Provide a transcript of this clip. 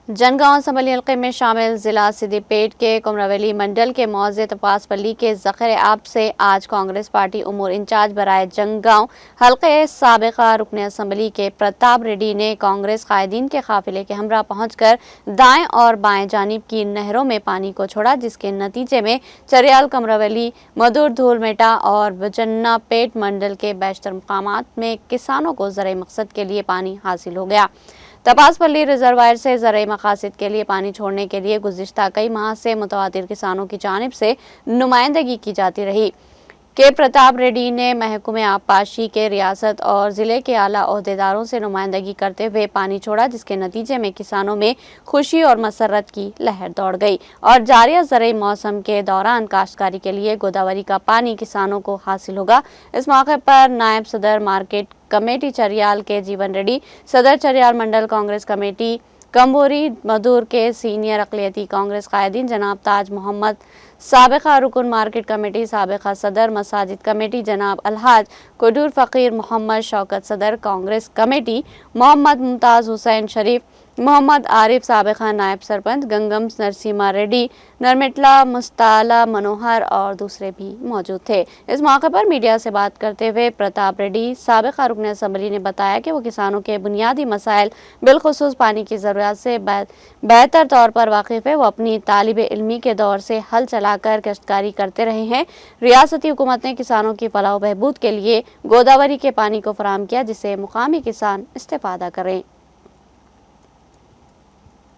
جنگاؤں assembly حلقے میں شامل ضلع سدی پیٹ کے کمراویلی منڈل کے موضع تپاس پلی کے ذخیر آب سے آج کانگریس پارٹی امور انچارج برائے جنگاؤں حلقے سابقہ رکن اسمبلی کے پرتاپ ریڈی نے کانگریس قائدین کے قافلے کے ہمراہ پہنچ کر دائیں اور بائیں جانب کی نہروں میں پانی کو چھوڑا، جس کے نتیجے میں چریال، کمراویلی، مدور، دھول میٹا اور بجنا پیٹ منڈل کے بیشتر مقامات میں کسانوں کو زرعی مقصد کے لیے پانی حاصل ہو گیا۔ تپاس پلی ریزروائر سے زرعی مقاصد کے لیے پانی چھوڑنے کے لیے گزشتہ کئی ماہ سے متواتر کسانوں کی جانب سے نمائندگی کی جاتی رہی کہ پرتاپ ریڈی نے محکمہ آبپاشی کے ریاست اور ضلع کے اعلیٰ عہدیداروں سے نمائندگی کرتے ہوئے پانی چھوڑا، جس کے نتیجے میں کسانوں میں خوشی اور مسرت کی لہر دوڑ گئی اور جاریہ زرعی موسم کے دوران کاشتکاری کے لیے گوداوری کا پانی کسانوں کو حاصل ہوگا۔ اس موقع پر نائب صدر مارکیٹ کمیٹی چریال کے جیون ریڈی، صدر چریال منڈل کانگریس کمیٹی کمبوری مدور کے سینئر اقلیتی کانگریس قائدین جناب تاج محمد، سابقہ رکن مارکیٹ کمیٹی، سابقہ صدر مساجد کمیٹی جناب الحاج کوڈور فقیر محمد، شوکت صدر کانگریس کمیٹی محمد ممتاز حسین شریف، محمد عارف، سابقہ نائب سرپنچ گنگم نرسیما ریڈی، نرمٹلا مستعلا منوہر اور دوسرے بھی موجود تھے۔ اس موقع پر میڈیا سے بات کرتے ہوئے پرتاپ ریڈی، سابقہ رکن اسمبلی نے بتایا کہ وہ کسانوں کے بنیادی مسائل بالخصوص پانی کی ضروریات سے بہتر طور پر واقف ہے۔ وہ اپنی طالب علمی کے دور سے ہل چلا کر کاشتکاری کرتے رہے ہیں۔ ریاستی حکومت نے کسانوں کی فلاح و بہبود کے لیے گوداوری کے پانی کو فراہم کیا، جس سے مقامی کسان استفادہ کریں۔